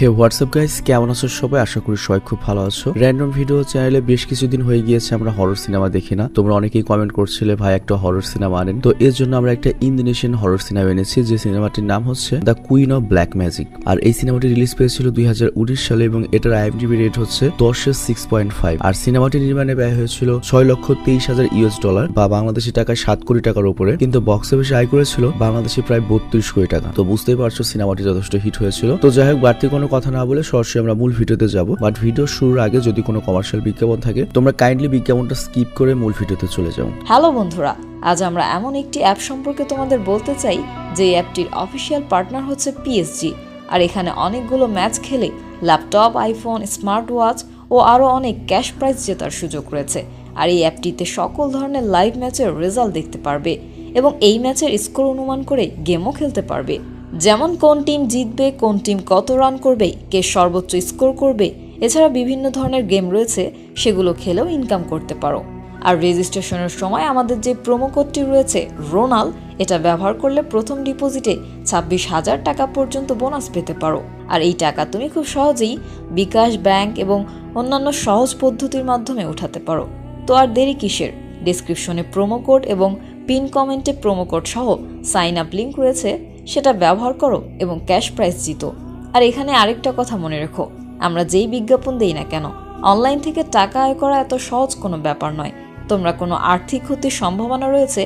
হে WhatsApp guys, কেমন আছো সবাই? আশা করি সবাই খুব ভালো আছো। র্যান্ডম ভিডিও চ্যানেলে বেশ কিছুদিন হয়ে গিয়েছে আমরা হরর সিনেমা দেখি না। তোমরা অনেকেই কমেন্ট করছিলে ভাই একটা হরর সিনেমা আনেন। তো এর জন্য আমরা একটা ইন্দোনেশিয়ান হরর সিনেমা এনেছি, যে সিনেমাটির নাম হচ্ছে the queen of black magic. আর এই সিনেমাটি রিলিজ পেয়েছিল 2019 সালে এবং এটার IMDb রেট হচ্ছে 10-এর 6.5। আর সিনেমাটি নির্মাণে ব্যয় হয়েছিল $6,23,000 বা বাংলাদেশি টাকায় 7 কোটি টাকার উপরে, কিন্তু বক্স অফিসে আয় করেছিল বাংলাদেশে প্রায় 32 কোটি টাকা। তো বুঝতেই পারছো সিনেমাটি যথেষ্ট হিট হয়েছিল। তো যাই হোক, বাড়তি কোনো কথা না বলে সরাসরি আমরা মূল ভিডিওতে যাব। বাট ভিডিও শুরুর আগে যদি কোনো কমার্শিয়াল বিজ্ঞাপন থাকে তোমরা কাইন্ডলি বিজ্ঞাপনটা স্কিপ করে মূল ভিডিওতে চলে যাও। হ্যালো বন্ধুরা, আজ আমরা এমন একটি অ্যাপ সম্পর্কে তোমাদের বলতে চাই যে অ্যাপটির অফিসিয়াল পার্টনার হচ্ছে PSG। আর এখানে অনেকগুলো ম্যাচ খেলে ল্যাপটপ, আইফোন, স্মার্ট ওয়াচ ও আরও অনেক ক্যাশ প্রাইজ জেতার সুযোগ রয়েছে। আর এই অ্যাপটিতে সকল ধরনের লাইভ ম্যাচের রেজাল্ট দেখতে পারবে এবং এই ম্যাচের স্কোর অনুমান করে গেমও খেলতে পারবে। যেমন কোন টিম জিতবে, কোন টিম কত রান করবে, কে সর্বোচ্চ স্কোর করবে। এছাড়া বিভিন্ন ধরনের গেম রয়েছে, সেগুলো খেলেও ইনকাম করতে পারো। আর রেজিস্ট্রেশনের সময় আমাদের যে প্রোমো কোডটি রয়েছে রোনাল, এটা ব্যবহার করলে প্রথম ডিপোজিটে 26,000 টাকা পর্যন্ত বোনাস পেতে পারো। আর এই টাকা তুমি খুব সহজেই বিকাশ, ব্যাংক এবং অন্যান্য সহজ পদ্ধতির মাধ্যমে উঠাতে পারো। তো আর দেরি কিসের? ডেসক্রিপশনে প্রোমো কোড এবং পিন কমেন্টে প্রোমো কোড সহ সাইন আপ লিঙ্ক রয়েছে, সেটা ব্যবহার করো এবং ক্যাশ প্রাইজ জিতো। আর এখানে আরেকটা কথা মনে রেখো, আমরা যেই বিজ্ঞাপন দেই না কেন, অনলাইন থেকে টাকা আয় করা এত সহজ কোনো ব্যাপার নয়। তোমরা কোনো আর্থিক ক্ষতির সম্ভাবনা রয়েছে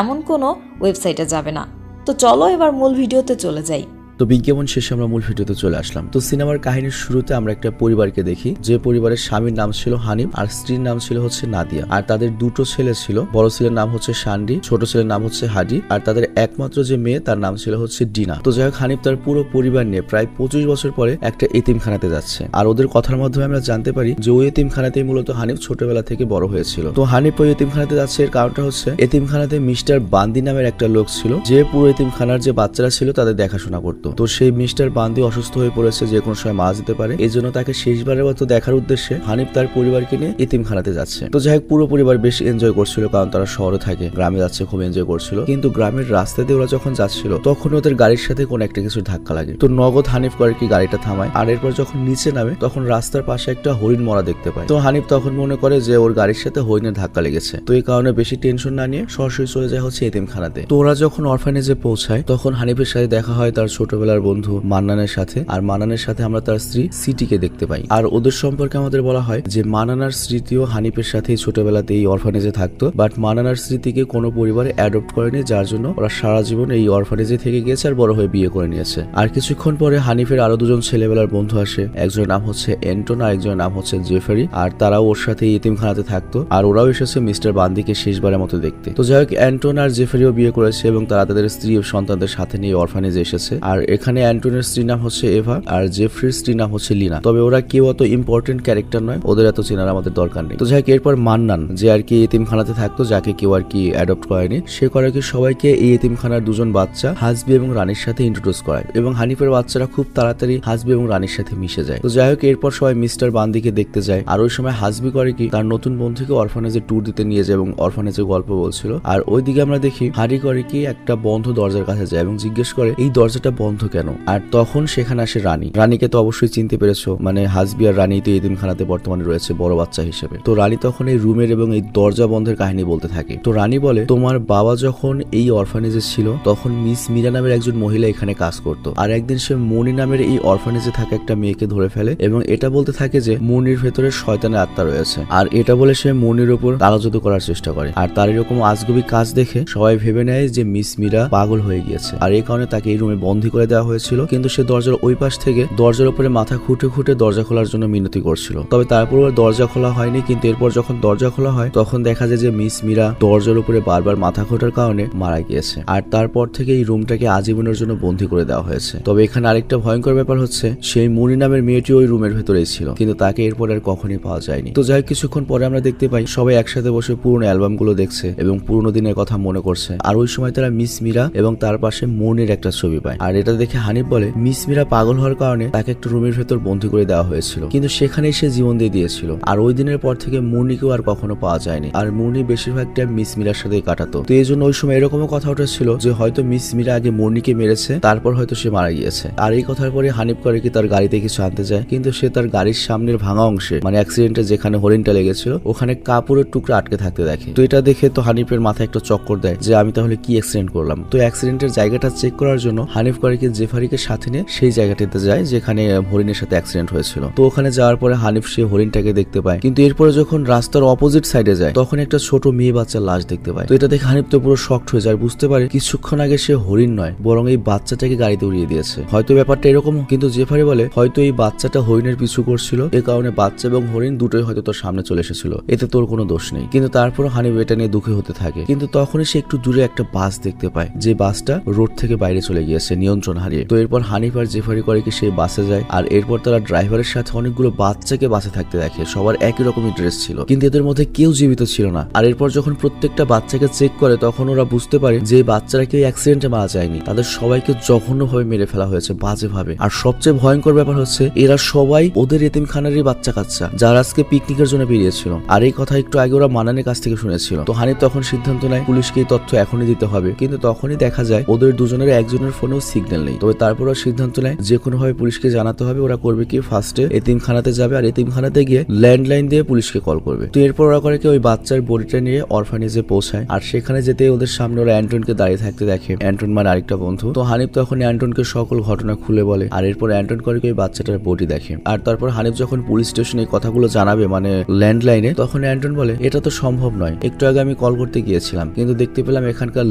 এমন কোনো ওয়েবসাইটে যাবে না। তো চলো এবার মূল ভিডিওতে চলে যাই। তো বিজ্ঞাপন শেষে আমরা মূল ভিডিওতে চলে আসলাম। তো সিনেমার কাহিনীর শুরুতে আমরা একটা পরিবারকে দেখি, যে পরিবারের স্বামীর নাম ছিল হানিফ আর স্ত্রীর নাম ছিল হচ্ছে নাদিয়া। আর তাদের দুটো ছেলে ছিল, বড় ছেলের নাম হচ্ছে শান্ডি, ছোট ছেলের নাম হচ্ছে হাডি। আর তাদের একমাত্র যে মেয়ে তার নাম ছিল হচ্ছে ডিনা। তো যাই হোক, হানিফ তার পুরো পরিবার নিয়ে প্রায় 25 বছর পরে একটা এতিমখানাতে যাচ্ছে। আর ওদের কথার মাধ্যমে আমরা জানতে পারি যে ওই এতিমখানাতেই মূলত হানিফ ছোটবেলা থেকে বড় হয়েছিল। তো হানিফ ওই এতিমখানাতে যাচ্ছে, এর কারণটা হচ্ছে এতিমখানাতে মিস্টার বান্দি নামের একটা লোক ছিল, যে পুরো এতিমখানার যে বাচ্চারা ছিল তাদের দেখাশোনা করতো। তো সেই মিস্টার বান্দি অসুস্থ হয়ে পড়েছে, যে কোনো সময় মারা যেতে পারে। এই জন্য তাকে শেষবারের মতো দেখার উদ্দেশ্যে হানিফ তার পরিবারকে নিয়ে এতিমখানাতে যাচ্ছে। তো যাই হোক, পুরো পরিবার বেশ এনজয় করছিল, কারণ তারা শহরে থাকে, গ্রামে যাচ্ছে, খুব এনজয় করছিল। কিন্তু গ্রামের রাস্তা দিয়ে ওরা যখন যাচ্ছিল তখন ওদের গাড়ির সাথে কোন একটা কিছু ধাক্কা লাগে। তো নগদ হানিফ করে কি গাড়িটা থামায়, আর এরপর যখন নিচে নামে তখন রাস্তার পাশে একটা হরিণ মরা দেখতে পায়। তো হানিফ তখন মনে করে যে ওর গাড়ির সাথে হরিণের ধাক্কা লেগেছে। তো এই কারণে বেশি টেনশন না নিয়ে সরাসরি চলে যায় হচ্ছে এতিমখানাতে। তো ওরা যখন অরফানেজে পৌঁছায় তখন হানিফের সাথে দেখা হয় তার ছোটবেলার বন্ধু মান্নানের সাথে। আর মানানের সাথে আমরা তার স্ত্রী সিটিকে দেখতে পাই। আর ওদের সম্পর্কে আমাদের বলা হয় যে মানানার স্মৃতিও হানিফের সাথে ছোটবেলাতে এই অরফানেজে থাকতো, বাট মানানার স্মৃতিকে কোনো পরিবারে অ্যাডপ্ট করেনি, যার জন্য ওরা সারা জীবন এই অরফানেজে থেকে গিয়েছে আর বড় হয়ে বিয়ে করে নিয়েছে। আর কিছুক্ষণ পরে হানিফের আরো দুজন ছেলেবেলার বন্ধু আসে, একজনের নাম হচ্ছে এন্টন আর একজনের নাম হচ্ছে জেফারি। আর তারাও ওর সাথে এতিমখানাতে থাকতো, আর ওরাও এসেছে মিস্টার বান্দিকে শেষবারের মতো দেখতে। তো যাই হোক, অ্যান্টন আর জেফারিও বিয়ে করেছে এবং তারা তাদের স্ত্রী ও সন্তানদের সাথে নিয়ে অরফানেজে এসেছে। আর এখানে অ্যান্টনের স্ত্রীর নাম হচ্ছে এভা আর জেফ্রির স্ত্রীর নাম হচ্ছে লিনা। তবে ওরা কেউ অত ইম্পর্টেন্ট ক্যারেক্টার নয়, ওদের এত চেনার আমাদের দরকার নেই। তো যাই হোক, এরপর মান্নান, যে আর কি এতিমখানাতে থাকতো, যাকে কেউ আর কি অ্যাডপ্ট করেনি, সে করে কি সবাইকে এই এতিমখানার দুজন বাচ্চা হাসবি এবং রানীর সাথে ইন্ট্রোডিউস করায় এবং হানিফের বাচ্চারা খুব তাড়াতাড়ি হাসবি এবং রানীর সাথে মিশে যায়। তো যাই হোক, এরপর সবাই মিস্টার বান্দিকে দেখতে যায়। আর ওই সময় হাসবি করে কি তার নতুন বন্ধুকে অরফানেজে ট্যুর দিতে নিয়ে যায় এবং অরফানেজে গল্প বলছিল। আর ওইদিকে আমরা দেখি হারি করে কি একটা বন্ধ দরজার কাছে যায় এবং জিজ্ঞেস করে এই দরজাটা বন্ধ কেন। আর তখন সেখানে আসে রানী। রানীকে তো অবশ্যই চিনতে পেরেছো, মানে হাসবি আর রানী তো এতিমখানাতে বর্তমানে রয়েছে বড় বাচ্চা হিসেবে। তো রানী তখন এই রুমের এবং এই দরজা বন্ধের কাহিনী বলতে থাকে। তো রানী বলে তোমার বাবা যখন এই অরফানেজে ছিল তখন মিস মীরা নামের একজন মহিলা এখানে কাজ করতো, আর একদিন সে মনি নামের এই অরফানেজে থাকা একটা মেয়েকে ধরে ফেলে এবং এটা বলতে থাকে যে মনির ভেতরে শয়তানের আত্মা রয়েছে। আর এটা বলে সে মনির উপর কালোজাদু করার চেষ্টা করে। আর তার এরকম আজগুবি কাজ দেখে সবাই ভেবে নেয় যে মিস মীরা পাগল হয়ে গিয়েছে, আর এই কারণে তাকে এই রুমে বন্দী করে দেওয়া হয়েছিল। কিন্তু সে দরজার ওই পাশ থেকে দরজার উপরে মাথা খুঁটে খুঁটে দরজা খোলার জন্য মিনতি করছিল। তবে তারপর দরজা খোলা হয়নি। কিন্তু এরপর যখন দরজা খোলা হয় তখন দেখা যায় যে মিস মীরা দরজার উপরে বারবার মাথা খোঁটার কারণে মারা গিয়েছে। আর তারপর থেকে এই রুমটাকে আজীবনের জন্য বন্দী করে দেওয়া হয়েছে। তবে এখানে আরেকটা ভয়ঙ্কর ব্যাপার হচ্ছে সেই মুনি নামের মেয়েটি ওই রুমের ভেতরেই ছিল, কিন্তু তাকে এরপর আর কখনই পাওয়া যায়নি। তো যাই কিছুক্ষণ পরে আমরা দেখতে পাই সবাই একসাথে বসে পুরনো অ্যালবাম গুলো দেখছে এবং পুরনো দিনের কথা মনে করছে। আর ওই সময় তারা মিস মীরা এবং তার পাশে মনির একটা ছবি পায়। আর এটা যেটা দেখে হানিফ বলে মিস মীরা পাগল হওয়ার কারণে তাকে একটা রুমের ভেতর বন্দী করে দেওয়া হয়েছিল, কিন্তু সেখানেই সে জীবন দিয়ে দিয়েছিল। আর ওই দিনের পর থেকে মুন্নিকেও আর কখনো পাওয়া যায়নি, আর মুন্নি বেশিরভাগ টাইম মিস মীরার সাথেই কাটাতো। তো এই জন্য ওই সময় এরকমও কথা উঠেছিল যে হয়তো মিস মীরা আগে মুন্নিকে মেরেছে, তারপর হয়তো সে মারা গিয়েছে। আর এই কথার পরে হানিফ করে কি তার গাড়িতে কিছু আনতে যায়, কিন্তু সে তার গাড়ির সামনের ভাঙা অংশে মানে অ্যাক্সিডেন্টে যেখানে হরিণটা লেগেছিল ওখানে কাপড়ের টুকরা আটকে থাকতে দেখে। তো এটা দেখে তো হানিফের মাথায় একটা চক্কর দেয় যে আমি তাহলে কি অ্যাক্সিডেন্ট করলাম। তো অ্যাক্সিডেন্টের জায়গাটা চেক করার জন্য হানিফ করে কি জেফারিকে সাথে নিয়ে সেই জায়গাটাতে যায় যেখানে হরিণের সাথে অ্যাক্সিডেন্ট হয়েছিল। তো ওখানে যাওয়ার পরে হানিফ সেই হরিণটাকে দেখতে পায়, কিন্তু এরপরে যখন রাস্তার অপোজিট সাইডে যায় তখন একটা ছোট মেয়ে বাচ্চার লাশ দেখতে পায়। তো এটা দেখে হানিফ তো পুরো শকড হয়ে যায়, বুঝতে পারে কিছুক্ষণ আগে সে হরিণ নয় বরং এই বাচ্চাটাকে গাড়িতে উড়িয়ে দিয়েছে। হয়তো ব্যাপারটা এরকম, কিন্তু জেফারি বলে হয়তো এই বাচ্চাটা হরিণের পিছু করছিল, এ কারণে বাচ্চা এবং হরিণ দুটোই হয়তো তোর সামনে চলে এসেছিল, এতে তোর কোনো দোষ নেই। কিন্তু তারপর হানিফ এটা নিয়ে দুঃখী হতে থাকে। কিন্তু তখনই সে একটু দূরে একটা বাস দেখতে পায়, যে বাসটা রোড থেকে বাইরে চলে গিয়েছে নিয়ন্ত্রণ হারিয়ে। তো এরপর হানিফ আর জেফারি করে কি সেই বাসে যায়, আর এরপর তারা ড্রাইভারের সাথে অনেকগুলো বাচ্চাকে বাসে থাকতে দেখে। সবার একই রকমের ড্রেস ছিল, কিন্তু এদের মধ্যে কেউ জীবিত ছিল না। আর এরপর যখন প্রত্যেকটা বাচ্চাকে চেক করে তখন ওরা বুঝতে পারে যে বাচ্চারা কেউ অ্যাক্সিডেন্টে মারা যায়নি, তাদের সবাইকে জঘন্যভাবে মেরে ফেলা হয়েছে, বাজেভাবে। আর সবচেয়ে ভয়ঙ্কর ব্যাপার হচ্ছে এরা সবাই ওদের এতিমখানারই বাচ্চা কাচ্চা, যারা আজকে পিকনিকের জন্য বেরিয়েছিল। আর এই কথা একটু আগে ওরা মানানের কাছ থেকে শুনেছিল। তো হানিফ তখন সিদ্ধান্ত নেয় পুলিশকে এই তথ্য এখনই দিতে হবে, কিন্তু তখনই দেখা যায় ওদের দুজনের একজনের ফোনেও সিগন্যাল নেই। তবে তারপর ওরা সিদ্ধান্ত নেয় যে কোনো ভাবে পুলিশকে জানাতে হবে। ওরা করবে কি, ফার্স্টে এতিমখানাতে যাবে, আর এতিমখানাতে গিয়ে ল্যান্ডলাইন দিয়ে পুলিশকে কল করবে। তো এরপর ওরা করে কি ওই বাচ্চার বডিটা নিয়ে অরফানেজে পৌঁছায়, আর সেখানে যেতে ওদের সামনে ওরা অ্যান্টনকে দাঁড়িয়ে থাকতে দেখে। অ্যান্টন মানে আরেকটা বন্ধু। তো হানিফ তখন অ্যান্টনকে সকল ঘটনা খুলে বলে, আর এরপর অ্যান্টন করে কি ওই বাচ্চাটার বডি দেখে। আর তারপর হানিফ যখন পুলিশ স্টেশনে এই কথাগুলো জানাবে মানে ল্যান্ডলাইনে, তখন অ্যান্টন বলে এটা তো সম্ভব নয়, একটু আগে আমি কল করতে গিয়েছিলাম কিন্তু দেখতে পেলাম এখানকার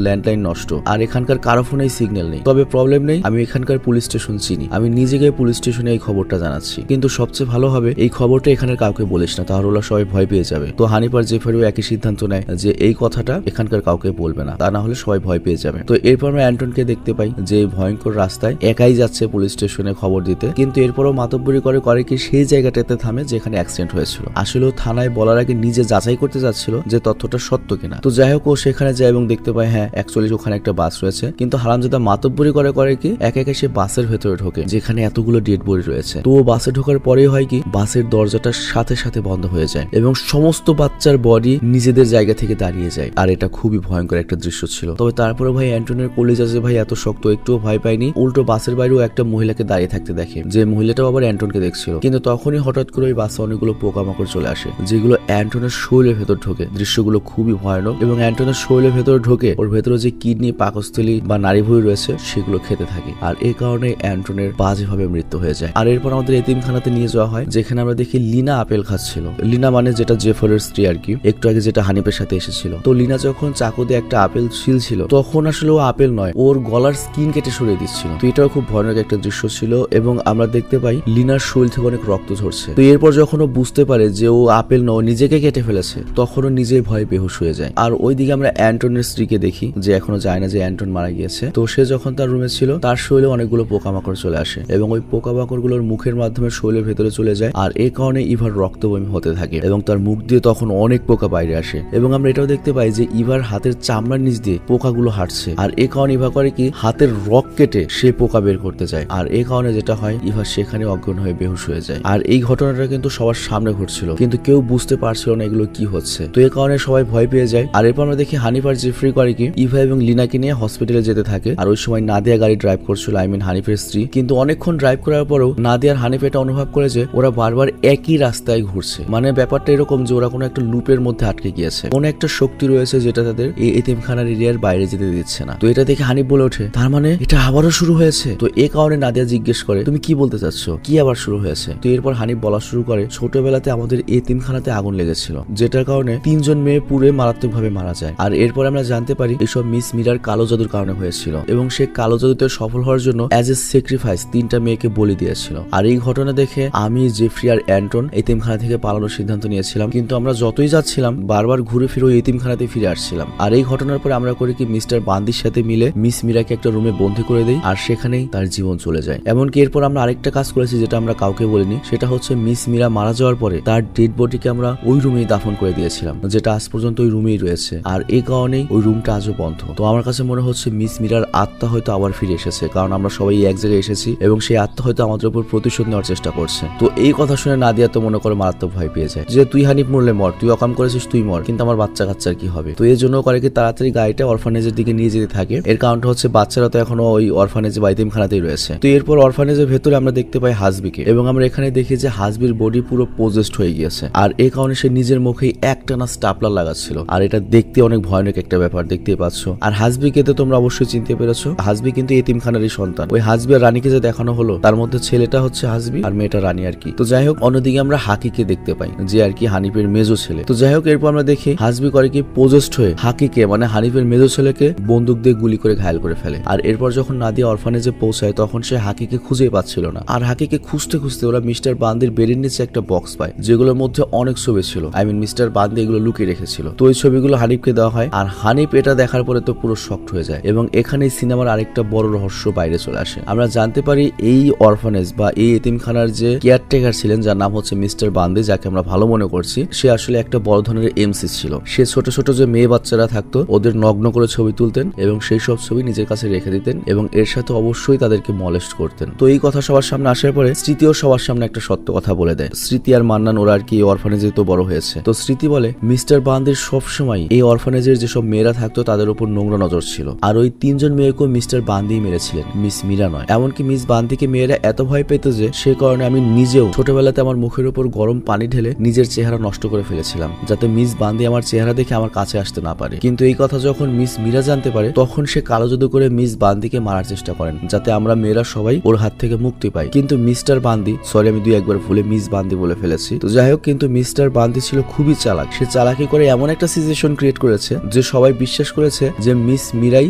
ল্যান্ডলাইন নষ্ট, আর এখানকার কারো ফোনেই সিগন্যাল নেই। তবে প্রবলেম নেই, আমি এখানকার পুলিশ স্টেশন চিনি, আমি নিজে গিয়ে পুলিশ স্টেশনে এই খবরটা জানাচ্ছি। কিন্তু সবচেয়ে ভালো হবে এই খবরটা এখানের কাউকে বলিস না, তাহলে ওরা সবাই ভয় পেয়ে যাবে। তো হানিফ আর জেফারিও একই সিদ্ধান্ত নেয় যে এই কথাটা এখানকার কাউকে বলবে না, তা না হলে সবাই ভয় পেয়ে যাবে। তো এরপর আমরা অ্যান্টনকে দেখতে পাই যে ভয়ঙ্কর রাস্তায় একাই যাচ্ছে পুলিশ স্টেশনে খবর দিতে, কিন্তু এরপরও মাতব্বরি করে কি সেই জায়গাটাতে থামে যেখানে অ্যাক্সিডেন্ট হয়েছিল। আসলে থানায় বলার আগে নিজে যাচাই করতে যাচ্ছিল যে তথ্যটা সত্য কিনা। তো যাই হোক ও সেখানে যায় এবং দেখতে পায় হ্যাঁ অ্যাকচুয়ালি ওখানে একটা বাস রয়েছে, কিন্তু হারামজাদা মাতব্বরি করে কি একা একা সে বাসের ভেতরে ঢোকে যেখানে এতগুলো ডেড বডি রয়েছে। তো ও বাসে ঢোকার পরেই হয় কি বাসের দরজাটা সাথে সাথে বন্ধ হয়ে যায় এবং সমস্ত বাচ্চার বডি নিজেদের জায়গা থেকে দাঁড়িয়ে যায়। আর এটা খুবই ভয়ঙ্কর একটা দৃশ্য ছিল। তবে তারপরে ভাই অ্যান্টনের কলিজা যে ভাই এত শক্ত, একটুও ভয় পায়নি, উল্টো বাসের বাইরেও একটা মহিলাকে দাঁড়িয়ে থাকতে দেখে, যে মহিলাটাও আবার অ্যান্টনকে দেখছিল। কিন্তু তখনই হঠাৎ করে ওই বাসে অনেকগুলো পোকামাকড় চলে আসে যেগুলো অ্যান্টনের শরীরের ভেতর ঢোকে। দৃশ্যগুলো খুবই ভয়ানক এবং অ্যান্টনের শরীরের ভেতর ঢোকে ওর ভেতরে যে কিডনি, পাকস্থলী বা নাড়িভুঁড়ি রয়েছে সেগুলো খেতে থাকে। আর এই কারণে অ্যান্টনের বাজেভাবে মৃত্যু হয়ে যায়। আর এরপর আমাদের এতিমখানাতে নিয়ে যাওয়া হয় যেখানে আমরা দেখি লিনা আপেল খাচ্ছিল। লিনা মানে যেটা জেফারের স্ত্রী আর কি, একটু আগে যেটা হানিফের সাথে এসেছিল। তো লিনা যখন চাকু দিয়ে একটা আপেল ছিল তখন আসলে ও আপেল নয়, ওর গলার স্কিন কেটে সরিয়ে দিচ্ছিল। তো এটাও খুব ভয়ানক একটা দৃশ্য ছিল এবং আমরা দেখতে পাই লিনার শরীর থেকে অনেক রক্ত ঝরছে। তো এরপর যখন ও বুঝতে পারে যে ও আপেল নয়, নিজেকে কেটে ফেলেছে, তখন ও নিজেই ভয়ে বেহুশ হয়ে যায়। আর ওইদিকে আমরা অ্যান্টনের স্ত্রীকে দেখি যে এখনো যায় না যে অ্যান্টন মারা গিয়েছে। তো সে যখন তার রুমে ছিল তার শরীরে অনেকগুলো পোকামাকড় চলে আসে এবং ওই পোকামাকড় গুলোর মুখের মাধ্যমে শরীরের ভেতরে চলে যায়। আর এই কারণে ইভার রক্ত বমি হতে থাকে এবং তার মুখ দিয়ে তখন অনেক পোকা বাইরে আসে। এবং আমরা এটাও দেখতে পাই যে ইভার হাতের চামড়ার নিচ দিয়ে পোকাগুলো হাঁটছে। আর এই কারণে ইভা করে কি হাতের রক কেটে সে পোকা বের করতে যায়। আর এই কারণে যেটা হয় ইভা সেখানে অজ্ঞান হয়ে বেহুশ হয়ে যায়। আর এই ঘটনাটা কিন্তু সবার সামনে ঘটছিল, কিন্তু কেউ বুঝতে পারছিল না এগুলো কি হচ্ছে। তো এই কারণে সবাই ভয় পেয়ে যায়। আর এরপর আমরা দেখি হানিফ আর জেফরি করে কি ইভা এবং লিনাকে নিয়ে হসপিটালে যেতে থাকে। আর ওই সময় নাদিয়া গাড়ি ড্রাইভ করছিল, আই মিন হানিফের স্ত্রী। কিন্তু অনেকক্ষণ ড্রাইভ করার পরেও নাদিয়া আর হানিফ এটা অনুভব করে যে ওরা বারবার একই রাস্তায় ঘুরছে। মানে ব্যাপারটা এরকম যে ওরা কোনো একটা লুপের মধ্যে আটকে গিয়েছে, কোনো একটা শক্তি রয়েছে যেটা তাদের এই এতিমখানার এরিয়ার বাইরে যেতে দিচ্ছে না। তো এটা দেখে হানিফ বলে ওঠে তার মানে এটা আবারও শুরু হয়েছে। তো এই কারণে নাদিয়া জিজ্ঞেস করে তুমি কি বলতে চাচ্ছ, কি আবার শুরু হয়েছে? তো এরপর হানিফ বলা শুরু করে ছোটবেলাতে আমাদের এতিমখানাতে আগুন লেগেছিল, যেটার কারণে 3 জন মেয়ে পুড়ে মারাত্মকভাবে মারা যায়। আর এরপর আমরা জানতে পারি এসব মিস মীরার কালো জাদুর কারণে হয়েছিল এবং সে কালো জাদুতে সফল হওয়ার জন্য অ্যাজ এ স্যাক্রিফাইস 3টা মেয়েকে বলি দিয়েছিল। আর এই ঘটনা দেখে আমি, জেফরি আর অ্যান্টন এতিমখানা থেকে পালানোর সিদ্ধান্ত নিয়েছিলাম, কিন্তু আমরা যতই যাচ্ছিলাম বারবার ঘুরে ফিরে ওই এতিমখানাতে ফিরে আসছিলাম। আর এই ঘটনার পরে আমরা করি কি মিস্টার বান্দির সাথে মিলে মিস মীরাকে একটা রুমে বন্দী করে দেই আর সেখানেই তার জীবন চলে যায়। এমনকি এরপর আমরা আরেকটা কাজ করেছি যেটা আমরা কাউকে বলিনি, সেটা হচ্ছে মিস মীরা মারা যাওয়ার পরে তার ডেড বডিকে আমরা ওই রুমেই দাফন করে দিয়েছিলাম, যেটা আজ পর্যন্ত ওই রুমেই রয়েছে। আর এই কারণেই ওই রুমটা আজও বন্ধ। তো আমার কাছে মনে হচ্ছে মিস মীরার আত্মা হয়তো আবার ফিরে এসেছে। এসেছে, কারণ আমরা সবাই এক জায়গায় এসেছি এবং সেই আত্মা হয়তো আমাদের উপর প্রতিশোধ নেওয়ার চেষ্টা করছে। তো এই কথা শুনে নাদিয়া তো মনে করে মারাত্মক ভয় পেয়ে যায় যে তুই হানিফ মরলে মর, তুই অকাম করেছিস তুই মর, কিন্তু আমার বাচ্চা কাচ্চার কি হবে। তো এর জন্য করে কি তাড়াতাড়ি গাড়িটা অরফানেজের দিকে নিয়ে যেতে থাকে। এর কারণটা হচ্ছে বাচ্চারা তো এখনো ওই অরফানেজে বা এতিমখানাতেই রয়েছে। তো এরপর অরফানেজের ভেতরে আমরা দেখতে পাই হাসবিকে, এবং আমরা এখানে দেখি যে হাসবির বডি পুরো পোজেসড হয়ে গিয়েছে, আর এই কারণে সে নিজের মুখেই একটানা স্টাপলার লাগাচ্ছিল। আর এটা দেখতে অনেক ভয়ানক একটা ব্যাপার, দেখতেই পাচ্ছ। আর হাসবিকে তো তোমরা অবশ্যই চিনতে পেরেছো, হাসবি কিন্তু এতিমখানারই সন্তান। ওই হাসবি আর রানীকে যে দেখানো হলো তার মধ্যে ছেলেটা হচ্ছে হাসবি আর মেয়েটা রানী আর কি। তো যাই হোক, অন্যদিকে আমরা হাকিকে দেখতে পাই যে আর কি হানিফের মেজো ছেলে। তো যাই হোক, এরপর আমরা দেখি হাসবি করে কি পোজেসড হয়ে হাকিকে মানে হানিফের মেজো ছেলেকে বন্দুক দিয়ে গুলি করে ঘায়েল করে ফেলে। আর এরপর যখন নাদিয়া অরফানেজে পৌঁছায় তখন সে হাকিকে খুঁজেই পাচ্ছিল না। আর হাকিকে খুঁজতে খুঁজতে ওরা মিস্টার বান্দির বেডের নিচে একটা বক্স পায়, যেগুলোর মধ্যে অনেক ছবি ছিল। মিস্টার বান্দি এগুলো লুকিয়ে রেখেছিল। তো ওই ছবিগুলো হানিফকে দেওয়া হয়, আর হানিফ এটা দেখার পরে তো পুরো শকড হয়ে যায়। এবং এখানে সিনেমার আরেকটা বড় রহস্য বাইরে চলে আসে। আমরা জানতে পারি এই অরফানেজ বা এই এতিমখানার যে কেয়ারটেকার ছিলেন, যার নাম হচ্ছে মিস্টার বান্দি, যাকে আমরা ভালো মনে করছি, সে আসলে একটা বড় ধরনের এমসি ছিল। সে ছোট ছোট যে মেয়ে বাচ্চারা থাকতো ওদের নগ্ন করে ছবি তুলতেন এবং সেই সব ছবি নিজের কাছে রেখে দিতেন, এবং এর সাথে অবশ্যই তাদেরকে মলেস্ট করতেন। তো এই কথা সবার সামনে আসার পরে স্মৃতিও সবার সামনে একটা সত্য কথা বলে দেয়। স্মৃতি আর মান্নান ওরা আর কি অরফানেজে তো বড় হয়েছে। তো স্মৃতি বলে মিস্টার বান্দির সবসময় এই অরফানেজের যেসব মেয়েরা থাকতো তাদের উপর নোংরা নজর ছিল, আর ওই 3 জন মেয়েকেও মিস্টার বান্দি মেরেছিলেন, মিস মীরা নয়। এমনকি মিস বান্দিকে মেয়েরা এত ভয় পেত যে সে কারণে আমি নিজেও ছোটবেলাতে আমার মুখের উপর গরম পানি ঢেলে নিজের চেহারা নষ্ট করে ফেলেছিলাম, যাতে মিস বান্দি আমার চেহারা দেখে আমার কাছে আসতে না পারে। কিন্তু এই কথা যখন মিস মীরা জানতে পারে তখন সে কালো জাদু করে মিস বান্দিকে মারার চেষ্টা করেন, যাতে আমরা মেয়েরা সবাই ওর হাত থেকে মুক্তি পাই। কিন্তু মিস্টার বান্দি, সরি আমি 2-1 বার ভুলে মিস বান্দি বলে ফেলেছি। তো যাই হোক, কিন্তু মিস্টার বান্দি ছিল খুবই চালাক। সে চালাকি করে এমন একটা সিচুয়েশন ক্রিয়েট করেছে যে সবাই বিশ্বাস করেছে যে মিস মীরাই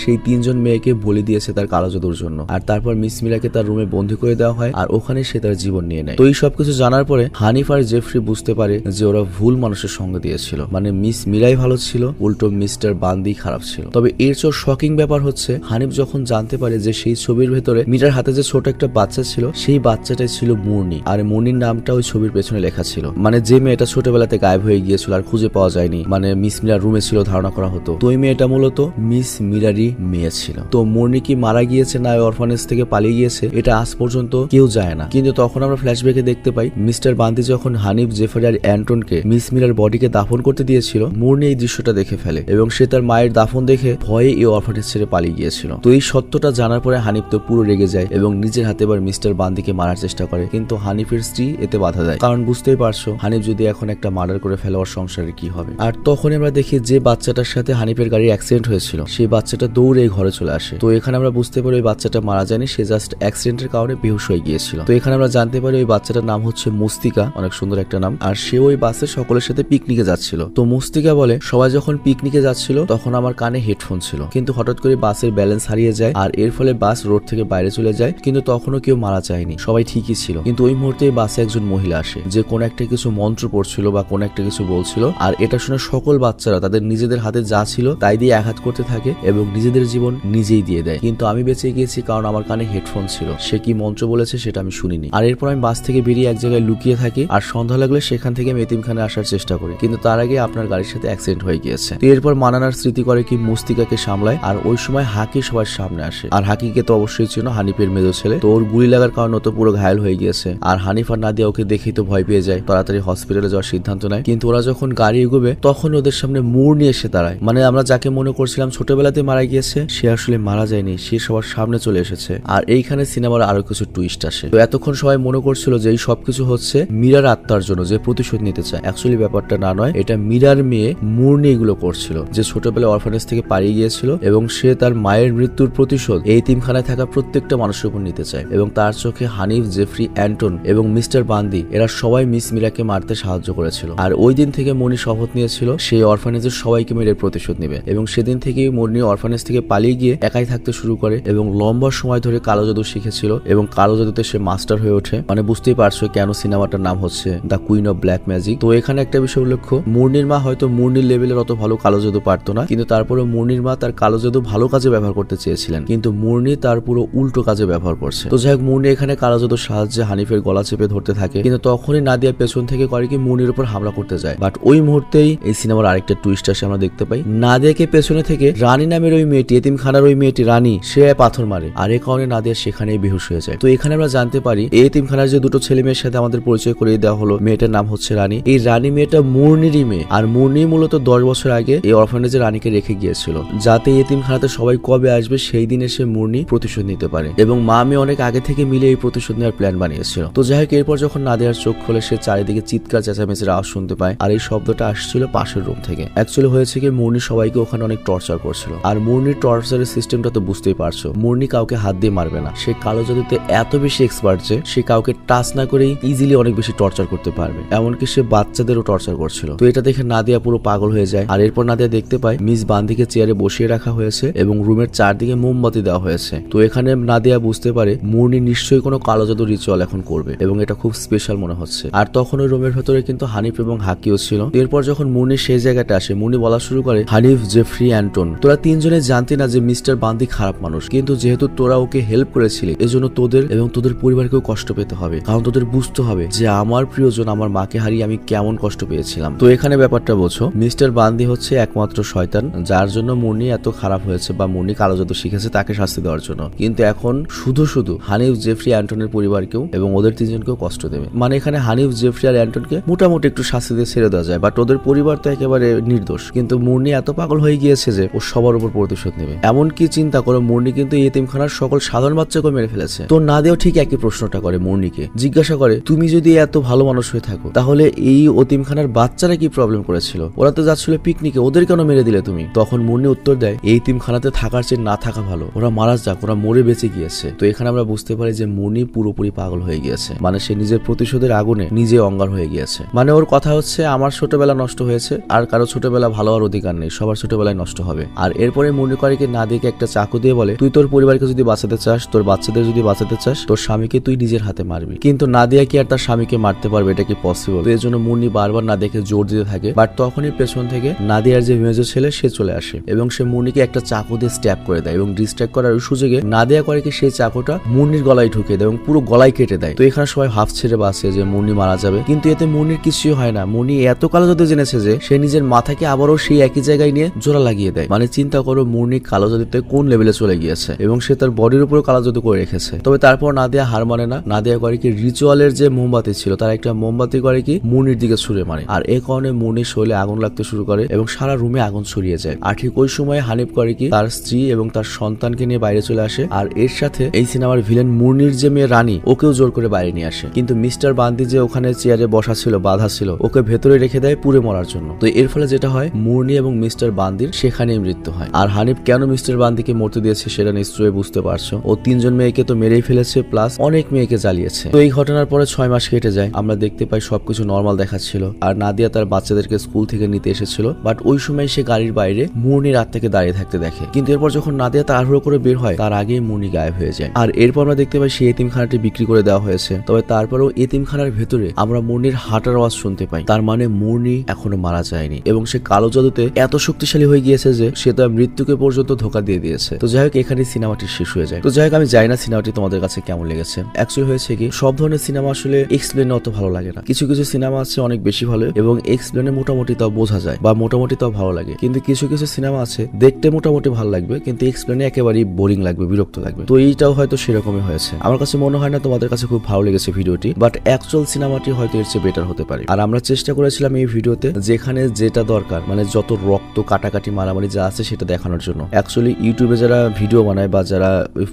সেই 3 জন মেয়েকে বলি দিয়েছে তার কালো জাদুর জন্য। আর তারপর মিস মীরাকে তার রুমে বন্দী করে দেওয়া হয়, আর ওখানে সে তার জীবন নিয়ে নেয়। তো এই সবকিছু জানার পরে হানিফ আর জেফরি বুঝতে পারে যে ওরা ভুল মানুষের সঙ্গ দিয়েছিল, মানে মিস মীরাই ভালো ছিল, উল্টো মিস্টার বান্দি খারাপ ছিল। তবে এর চেয়ে শকিং ব্যাপার হচ্ছে হানিফ যখন জানতে পারে যে সেই ছবির ভেতরে মীরার হাতে যে ছোট একটা বাচ্চা ছিল, সেই বাচ্চাটাই ছিল মুরনি, আর মুরনির নামটা ওই ছবির পেছনে লেখা ছিল। মানে যে মেয়েটা ছোটবেলাতে গায়েব হয়ে গিয়েছিল আর খুঁজে পাওয়া যায়নি, মানে মিস মীরার রুমে ছিল ধারণা করা হতো, তো ওই মেয়েটা মূলত মিস মীরারই মেয়ে ছিল। তো মুরনি কি মারা গিয়েছে না অরফানেজ থেকে পালিয়ে গিয়েছে এটা আজ পর্যন্ত কেউ যায় না। কিন্তু তখন আমরা ফ্ল্যাশব্যাকে দেখতে পাই মিস্টার বান্দি যখন হানিফ, জেফরি আর অ্যান্টনকে মিস মীরার বডিকে দাফন করতে দিয়েছিল, মুরনি এই দৃশ্যটা দেখে ফেলে এবং সে তার মায়ের দাফন দেখে ভয়ে এই অরফানেজ ছেড়ে পালিয়ে গিয়েছিল। তো এই সত্যটা জানার পরে হানিফ তো পুরো রেগে যায় এবং নিজের হাতে এবার মিস্টার বান্দিকে মারার চেষ্টা করে, কিন্তু হানিফের স্ত্রী এতে বাধা দেয়, কারণ বুঝতেই পারছো হানিফ যদি এখন একটা মার্ডার করে ফেলে ওর সংসারে কি হবে। আর তখন আমরা দেখি যে বাচ্চাটার সাথে হানিফের গাড়ির অ্যাক্সিডেন্ট হয়েছিল সেই বাচ্চাটা দৌড়ে ঘরে চলে আসে। তো এখানে আমরা বুঝতে পারি ওই বাচ্চাটা মারা যায়নি, সে জাস্ট অ্যাক্সিডেন্টের কারণে বেহুশ হয়ে গিয়েছিল। তো এখানে আমরা জানতে পারি ওই বাচ্চাটার নাম হচ্ছে মুস্তিকা, অনেক সুন্দর একটা নাম, আর সে ওই বাসে সকলের সাথে পিকনিকে যাচ্ছিল। তো মুস্তিকা বলে সবাই যখন পিকনিকে যাচ্ছিল তখন আমার কানে হেডফোন ছিল, কিন্তু হঠাৎ করে বাসের ব্যালেন্স হারিয়ে যায় আর এর ফলে বাস রোড থেকে বাইরে চলে যায়, কিন্তু তখনও কেউ মারা যায়নি, সবাই ঠিকই ছিল। কিন্তু ওই মুহূর্তে বাসে একজন মহিলা আসে যে কোন একটা কিছু মন্ত্র পড়ছিল বা কোন একটা কিছু বলছিল, আর এটা শুনে সকল বাচ্চারা তাদের নিজেদের হাতে যা ছিল তাই দিয়ে আঘাত করতে থাকে এবং নিজেদের জীবন নিজেই দিয়ে দেয়। কিন্তু আমি বেঁচে গিয়েছি কারণ আমার কানে হেডফোন ছিল, সে কি মন্ত্র বলেছে সেটা আমি শুনিনি। আর এরপর আমি বাস থেকে বেরিয়ে এক জায়গায় লুকিয়ে থাকি, আর সন্ধ্যা লাগলে সেখান থেকে আমি এতিমখানে আসার চেষ্টা করি, কিন্তু তার আগে আপনার গাড়ির সাথে অ্যাক্সিডেন্ট হয়ে গিয়েছে। তো এরপর মানানার স্মৃতি করে কি মুস্তিকাকে সামলায়, আর ওই সময় হাকি সবার সামনে আসে। আর হাকিকে তো অবশ্যই ছিল হানিফের মেজো ছেলে, তো ওর গুলি লাগার কারণে তো পুরো ঘায়েল হয়ে গিয়েছে। আর হানিফ আর নাদিয়া ওকে দেখেই তো ভয় পেয়ে যায়, তাড়াতাড়ি হসপিটালে যাওয়ার সিদ্ধান্ত নেয়। কিন্তু ওরা যখন গাড়ি এগোবে তখন ওদের সামনে মুরনি এসে দাঁড়ায়, মানে আমরা যাকে মনে করছিলাম ছোটবেলাতে মারা গিয়েছে সে আসলে মারা যায়নি, সে সবার সামনে চলে এসেছে। আর এইখানে সিনেমার আরো কিছু টুইস্ট আসে। তো এতক্ষণ সবাই মনে করছিল যে এই সবকিছু হচ্ছে মীরার আত্মার জন্য, যে প্রতিশোধ নিতে চায়। অ্যাকচুয়ালি ব্যাপারটা না, নয়, এটা মীরার মেয়ে মুরনি এগুলো করছিল, যে ছোটবেলায় অরফানেজ থেকে পালিয়ে গিয়েছিল এবং সে তার মায়ের মৃত্যুর প্রতিশোধ এই এতিমখানায় থাকা প্রত্যেকটা মানুষের উপর নিতে চায়। এবং তার চোখে হানিফ, জেফরি, অ্যান্টন এবং মিস্টার বান্দি এরা সবাই মিস মীরাকে মারতে সাহায্য করেছিল। আর ওই দিন থেকে মনি শপথ নিয়েছিল সেই অরফানেজের সবাইকে মেরে প্রতিশোধ নেবে, এবং সেদিন থেকেই মনি অরফানেজ থেকে পালিয়ে গিয়ে একাই থাকতে শুরু করে এবং লম্বা সময় ধরে কালো জাদু শিখেছিল এবং কালো জাদুতে সে মাস্টার হয়ে ওঠে। মানে বুঝতেই পারছো কেন সিনেমাটার নাম হচ্ছে the queen of black magic. তো এখানে একটা বিষয় উল্লেখ্য, মুরনির মা হয়তো মুরনির লেভেলের অত ভালো কালো জাদু পারতো না, কিন্তু তারপরে মুরনির মা তার কালো জাদু ভালো কাজে ব্যবহার করতে চেয়েছিলেন, কিন্তু মুরনি তার পুরো উল্টো কাজে ব্যবহার করছে। তো যাই হোক, মুরনি এখানে কালো জাদুর সাহায্যে হানিফের গলা চেপে ধরতে থাকে, কিন্তু তখনই নাদিয়া পেছন থেকে করে কি মুরনির উপর হামলা করতে যায়। বাট ওই মুহূর্তেই এই সিনেমার আরেকটা টুইস্ট আসে, আমরা দেখতে পাই নাদিয়াকে পেছনে থেকে রানী নামের ওই মেয়েটি, এতিমখানার ওই মেয়েটি রানী, সে পাথর মারে, আর এই কারণে নাদিয়া সেখানেই বেহুশ হয়ে যায়। তো এখানে আমরা জানতে পারি এই এতিমখানার যে দুটো ছেলে মেয়ের সাথে আমাদের পরিচয় করিয়ে দেওয়া হলো, মেয়েটার নাম হচ্ছে রানী। এই রানী মেয়েটা মুরনিরই মেয়ে, আর মুরনি মূলত 10 বছর আগে এই অরফানেজে রানীকে রেখে গিয়েছিল, যাতে এতিমখানাতে সবাই কবে আসবে সেই দিন এসে মুরনি প্রতিশোধ নিতে পারে। এবং মা মেয়ে অনেক আগে থেকে মিলে এই প্রতিশোধ নেওয়ার প্ল্যান বানিয়েছিল। তো যাই হোক, এরপর যখন নাদিয়ার চোখ খোলে সে চারিদিকে চিৎকার চেঁচামেচির আওয়াজ শুনতে পায়, আর এই শব্দটা আসছিল পাশের রুম থেকে। অ্যাকচুয়ালি হয়েছে কি, মুরনি সবাইকে ওখানে অনেক টর্চার করছিল, আর মুরনির টর্চারের সিস্টেমটা তো বুঝতেই পারছো। মুরনি কাউকে হাত দিয়ে মারবে না, সে কালো জাদুতে এত বেশি এক্সপার্ট যে সে কাউকে টাচ না করেই ইজিলি অনেক বেশি টর্চার করতে পারবে, এমনকি সে বাচ্চাদেরও টর্চার করছিল। তো এটা দেখে নাদিয়া পুরো পাগল হয়ে যায়। আর এরপর নাদিয়া দেখতে পায় মিস বান্দিকে চেয়ারে বসিয়ে রাখা হয়েছে এবং রুমের চারদিকে মোমবাতি দেওয়া হয়েছে। তো এখানে নাদিয়া বুঝতে পারে মুরনি নিশ্চয়ই কোনো কালো জাদু রিচুয়াল এখন করবে এবং এটা খুব স্পেশাল মনে হচ্ছে। আর তখন ওই রুমের ভেতরে কিন্তু হানিফ এবং হাকিও ছিল। এরপর যখন মুরনি সেই জায়গাটা আসে, মুরনি বলা শুরু করে, হানিফ, জেফরি, অ্যান্টন, তোরা তিনজনে জানতি না যে মিস্টার বান্দি খারাপ মানুষ, কিন্তু যেহেতু তোরা ওকে হেল্প করেছিলি এজন্য তোদের এবং তোদের পরিবারকেও কষ্ট পেতে হবে, কারণ তোদের বুঝতে হবে যে আমার প্রিয়জন আমার মাকে হারিয়ে আমি কেমন কষ্ট পেয়েছিলাম। তো এখানে ব্যাপারটা বোঝো, মিস্টার বান্দি হচ্ছে একমাত্র শয়তান, যার জন্য মুরনি এত খারাপ হয়েছে বা মুরনি কালো জাদু শিখেছে তাকে শাস্তি দেওয়ার জন্য। কিন্তু এখন শুধু শুধু হানিফ, জেফরি, অ্যান্টনের পরিবারকেও এবং ওদের তিনজনকেও কষ্ট দেবে। মানে এখানে হানিফ, জেফরি আর অ্যান্টনকে মোটামুটি একটু শাস্তি দিয়ে ছেড়ে দেওয়া যায়, বাট ওদের পরিবার তো একেবারে নির্দোষ। কিন্তু মুরনি এত পাগল হয়ে গিয়েছে যে ও সবার উপর প্রতিশোধ নেবে। এমনকি চিন্তা করো, মুরনি কিন্তু এতিমখানার সকল সাধারণ বাচ্চাকে মেরে ফেলেছে। তো নাদিয়াও ঠিক একই প্রশ্নটা করে মুরনিকে, জিজ্ঞাসা করে, তুমি যদি এত ভালো মানুষ হয়ে থাকো তাহলে এই এতিমখানার বাচ্চারা কি প্রবলেম করেছিল? ওরা তো যাচ্ছিল পিকনিকে, ওদের কেন মেরে দিলে তুমি? তখন মুরনি উত্তর দেয়, এই এতিমখানাতে থাকার চেয়ে না থাকা ভালো, ওরা মারা যাক, ওরা মরে বেঁচে গিয়েছে। তো এখানে আমরা বুঝতে পারি যে মুরনি পুরোপুরি পাগল হয়ে গিয়েছে, মানে সে নিজের প্রতিশোধের আগুনে নিজে অঙ্গার হয়ে গিয়েছে। মানে ওর কথা হচ্ছে, আমার ছোটবেলা নষ্ট হয়েছে, আর কারো ছোটবেলা ভালো হওয়ার অধিকার নেই, সবার ছোটবেলায় নষ্ট হবে। আর এরপরে মুরনি করিকে নাদিয়াকে একটা চাকু দিয়ে বলে, তুই তোর পরিবারকে যদি বাঁচাতে চাস, তোর বাচ্চাদের যদি বাঁচাতে চাস, তোর স্বামীকে তুই নিজের হাতে মারবি। কিন্তু নাদিয়া কি আর তার স্বামীকে মারতে পারবে? এটা কি পসিবল? তো এর জন্য মুরনি বারবার নাদিয়াকে জোর দিতে থাকে, বাট তখনই পেছন থেকে নাদিয়ার যে মেজো ছেলে সে চলে আসে এবং সে মুরনিকে একটা চাকু দিয়ে স্ট্যাপ করে দেয় এবং ডিস্ট্র্যাক্ট করার সুযোগে নাদিয়া করে কি সেই চাকুটা মুরনির গলায় ঢুকে দেয় এবং পুরো গলায় কেটে দেয়। তো এখানে সবাই হাফ ছেড়ে বাঁচে যে মুরনি মারা যাবে, কিন্তু এতে মুরনির কিছুই হয় না। মুরনি এত কালো জাদু জেনেছে যে সে নিজের মাথাকে আবারও সেই একই জায়গায় নিয়ে জোড়া লাগিয়ে দেয়। মানে চিন্তা করো, মুরনি কালো জাদুতে কোন লেভেলে চলে গিয়েছে এবং সে তার বডির উপর কালো জাদু করে রেখেছে। তবে তারপর নাদিয়া হার মানে না, নাদিয়া করে কি রিচুয়ালের যে মোমবাতি ছিল তার একটা মোমবাতি করে কি মুরনির দিকে ছুড়ে মারে, আর এই কারণে মুরনির শরীরে আগুন লাগতে শুরু করে এবং সারা রুমে আগুন ছড়িয়ে যায়। আর ঠিক ওই সময় হানিফ করে কি তার স্ত্রী এবং তার সন্তানকে নিয়ে বাইরে চলে আসে, আর এর সাথে এই সিনেমার ভিলেন মুরনির যে মেয়ে রানী ওকেও জোর করে বাইরে নিয়ে আসে। কিন্তু মিস্টার বান্দি যে ওখানে চেয়ারে বসা ছিল, বাধা ছিল, ওকে ভেতরে রেখে দেয় পুড়ে মরার জন্য। তো এর ফলে যেটা হয়, মুরনি এবং মিস্টার বান্দির সেখানেই মৃত্যু হয়। আর হানিফ কেন মিস্টার বান্দিকে মরতে দিয়েছে সেটা নিশ্চয়ই বুঝতে পারছো, ও 3 জন মেয়েকে তো মেরেই ফেলেছে, প্লাস অনেক মেয়েকে জ্বালিয়েছে। তো এই ঘটনার পরে 6 মাস কেটে যায়, আমরা দেখতে পাই সবকিছু নর্মাল দেখাচ্ছিল, আর নাদিয়া তার বাচ্চাদেরকে স্কুল থেকে নিতে এসেছিল, বাট ওই সময় সে গাড়ির বাইরে মুরনি রাত থেকে দাঁড়িয়ে থাকতে দেখে। কিন্তু এরপর যখন নাদিয়া তাড়াহুড়ো করে বের হয় তার আগেই মুরনি গায়েব হয়ে যায়। আর এরপর আমরা দেখতে পাই সেই এতিমখানাটি বিক্রি করে দেওয়া হয়েছে। তবে তারপরেও এতিমখানার ভেতরে আমরা মুরনির হাঁটার আওয়াজ শুনতে পাই, তার মানে মুরনি এখনো মারা যায়নি এবং সে কালো জাদুতে এত শক্তিশালী হয়ে গিয়েছে যে সে তার মৃত্যুকে পর্যন্ত ধোকা দিয়ে দিয়েছে। তো যাই হোক, এখানে সিনেমাটি শেষ হয়ে যায়। তো যাই হোক, আমি জানি না সিনেমাটি তোমাদের কাছে কেমন লেগেছে। অ্যাকচুয়ালি হয়েছে কি, সব ধরনের সিনেমা আসলে এক্সপ্লেন অত ভালো লাগে না। কিছু কিছু সিনেমা আছে অনেক বেশি ভালো এবং এক্সপ্লেনে মোটামুটি তাও বোঝা যায় বা মোটামুটি তাও ভালো লাগে, কিন্তু কিছু কিছু সিনেমা আছে দেখতে মোটামুটি ভালো লাগবে কিন্তু এক্সপ্লেনে একেবারেই বোরিং লাগবে, বিরক্ত লাগবে। তো এইটাও হয়তো সেরকমই হয়েছে। আমার কাছে মনে হয় না তোমাদের কাছে খুব ভালো লেগেছে ভিডিওটি, বাট অ্যাকচুয়াল সিনেমাটি হয়তো এর চেয়ে বেটার হতে পারে। আর আমরা চেষ্টা করেছিলাম এই ভিডিওতে যেখানে যেটা দরকার, মানে যত রক্ত, কাটাকাটি, মারামারি যা আছে সেটা দেখানোর জন্য। অ্যাকচুয়ালি ইউটিউবে যারা ভিডিও বানায় বা যারা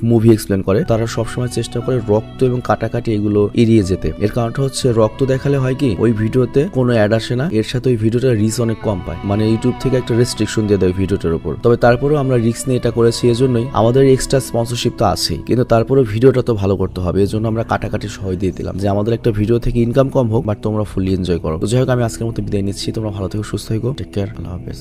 মুভি এক্সপ্লেন করে তারা সবসময় চেষ্টা করে রক্ত এবং কাটাকাটি এগুলো এড়িয়ে যেতে। এর কারণটা হচ্ছে রক্ত দেখালে হয় কি, ওই ভিডিওতে কোনো অ্যাড আসে না, এর সাথে ওই ভিডিওটা রিচ অনেক কম পায়, মানে ইউটিউব থেকে একটা রেস্ট্রিকশন দিয়ে দেয় ভিডিওটার উপর। তবে তারপরেও আমরা রিস্ক নিয়ে এটা করেছি, এজন্যই আমাদের এক্সট্রা স্পন্সরশিপ তো আছেই, কিন্তু তারপরে ভিডিওটা তো ভালো করতে হবে, এজন্য আমরা কাটাকাটি সহ দিয়ে দিলাম যে আমাদের একটা ভিডিও থেকে ইনকাম কম হোক বাট তোমরা ফুললি এনজয় করো। তো যাই হোক, আমি আজকের মতো বিদায় নিচ্ছি। তোমরা ভালো থেকো, সুস্থ থেকো, টেক কেয়ার, আল্লাহ হাফেজ।